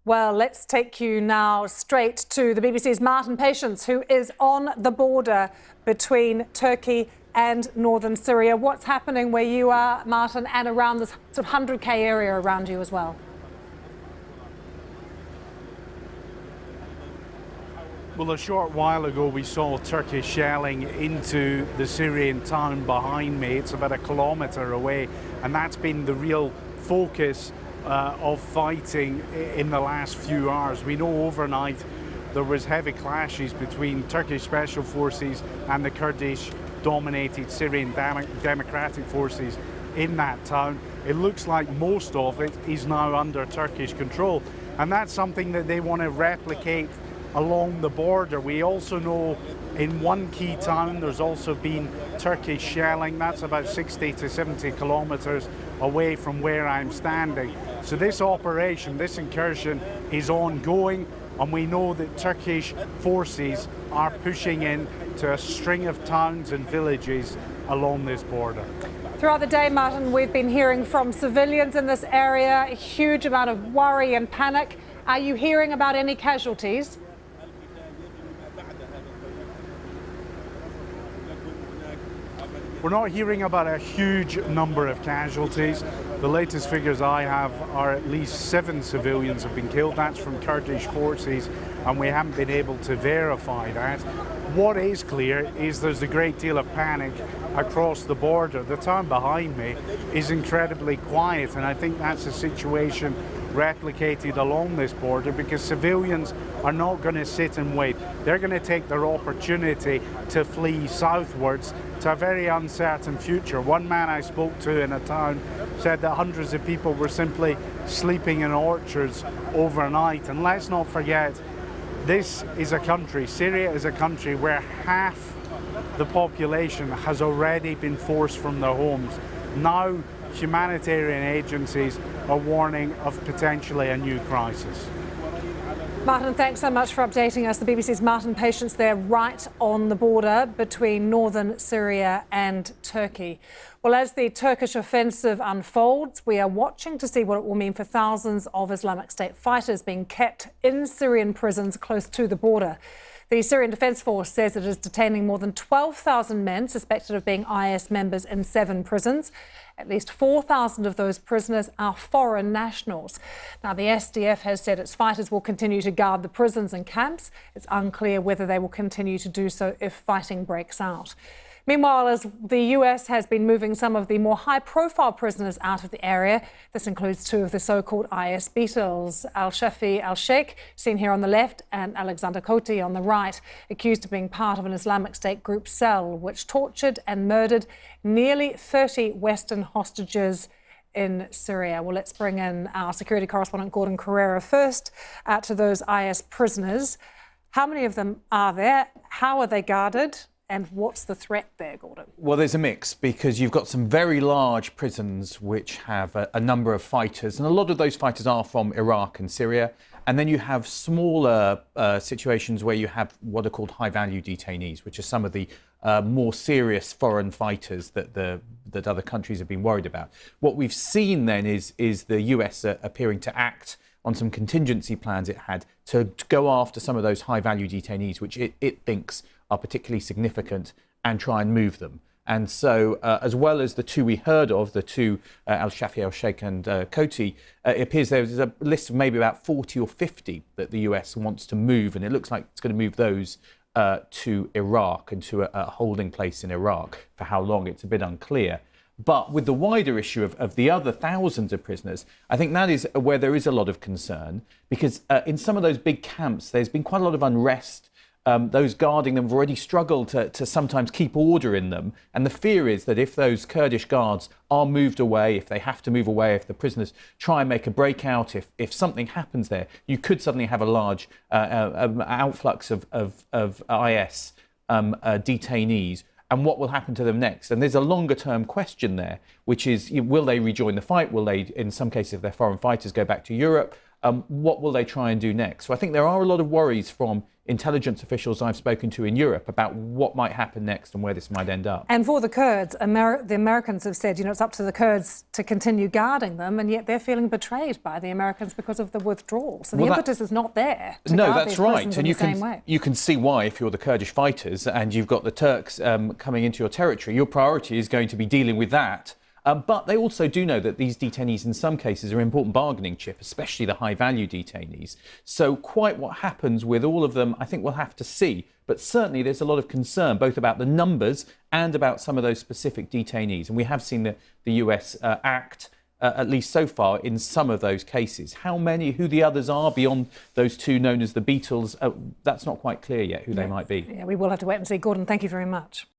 Well, let's take you now straight to the BBC's Martin Patience, who is on the border between Turkey and northern Syria. What's happening where you are, Martin, and around this sort of 100k area around you as well? Well, a short while ago we saw Turkish shelling into the Syrian town behind me. It's about a kilometre away, and that's been the real focus of fighting in the last few hours. We know overnight there was heavy clashes between Turkish special forces and the Kurdish-dominated Syrian democratic forces in that town. It looks like most of it is now under Turkish control, and that's something that they want to replicate along the border. We also know in one key town there's also been Turkish shelling. That's about 60 to 70 kilometres away from where I'm standing. So this operation, this incursion is ongoing, and we know that Turkish forces are pushing in to a string of towns and villages along this border. Throughout the day, Martin, we've been hearing from civilians in this area, a huge amount of worry and panic. Are you hearing about any casualties? We're not hearing about a huge number of casualties. The latest figures I have are at least 7 civilians have been killed. That's from Kurdish forces, and we haven't been able to verify that. What is clear is there's a great deal of panic across the border. The town behind me is incredibly quiet, and I think that's a situation replicated along this border because civilians are not going to sit and wait. They're going to take their opportunity to flee southwards to a very uncertain future. One man I spoke to in a town said that hundreds of people were simply sleeping in orchards overnight. And let's not forget, this is a country, Syria is a country where half the population has already been forced from their homes. Now humanitarian agencies are warning of potentially a new crisis. Martin, thanks so much for updating us. The BBC's Martin Patience there, right on the border between northern Syria and Turkey. Well, as the Turkish offensive unfolds, we are watching to see what it will mean for thousands of Islamic State fighters being kept in Syrian prisons close to the border. The Syrian Defence Force says it is detaining more than 12,000 men suspected of being IS members in 7 prisons. At least 4,000 of those prisoners are foreign nationals. Now, the SDF has said its fighters will continue to guard the prisons and camps. It's unclear whether they will continue to do so if fighting breaks out. Meanwhile, as the US has been moving some of the more high-profile prisoners out of the area, this includes 2 of the so-called IS Beatles, Shafee, Elsheikh, seen here on the left, and Alexanda Kotey on the right, accused of being part of an Islamic State group cell which tortured and murdered nearly 30 Western hostages in Syria. Well, let's bring in our security correspondent, Gordon Carrera, first to those IS prisoners. How many of them are there? How are they guarded? And what's the threat there, Gordon? Well, there's a mix because you've got some very large prisons which have a number of fighters, and a lot of those fighters are from Iraq and Syria. And then you have smaller situations where you have what are called high-value detainees, which are some of the more serious foreign fighters that other countries have been worried about. What we've seen then is the US appearing to act on some contingency plans it had to go after some of those high-value detainees, which it thinks are particularly significant, and try and move them. And so, as well as the 2 we heard of, the 2, Shafee, Elsheikh and Kotey, it appears there's a list of maybe about 40 or 50 that the US wants to move, and it looks like it's going to move those to Iraq and to a holding place in Iraq. For how long, it's a bit unclear. But with the wider issue of the other thousands of prisoners, I think that is where there is a lot of concern, because in some of those big camps, there's been quite a lot of unrest. Those guarding them have already struggled to sometimes keep order in them. And the fear is that if those Kurdish guards are moved away, if they have to move away, if the prisoners try and make a breakout, if something happens there, you could suddenly have a large outflux of IS detainees. And what will happen to them next? And there's a longer term question there, which is, will they rejoin the fight? Will they, in some cases, if they're foreign fighters, go back to Europe? what will they try and do next? So I think there are a lot of worries from intelligence officials I've spoken to in Europe about what might happen next and where this might end up. And for the Kurds, the Americans have said, it's up to the Kurds to continue guarding them, and yet they're feeling betrayed by the Americans because of the withdrawal. So the impetus is not there to guard these prisons in the same way. You can see why if you're the Kurdish fighters and you've got the Turks coming into your territory, your priority is going to be dealing with that. But they also do know that these detainees in some cases are an important bargaining chip, especially the high-value detainees. So quite what happens with all of them, I think we'll have to see. But certainly there's a lot of concern, both about the numbers and about some of those specific detainees. And we have seen the US act, at least so far, in some of those cases. How many, who the others are beyond those two known as the Beatles, that's not quite clear yet who they might be. Yeah, we will have to wait and see. Gordon, thank you very much.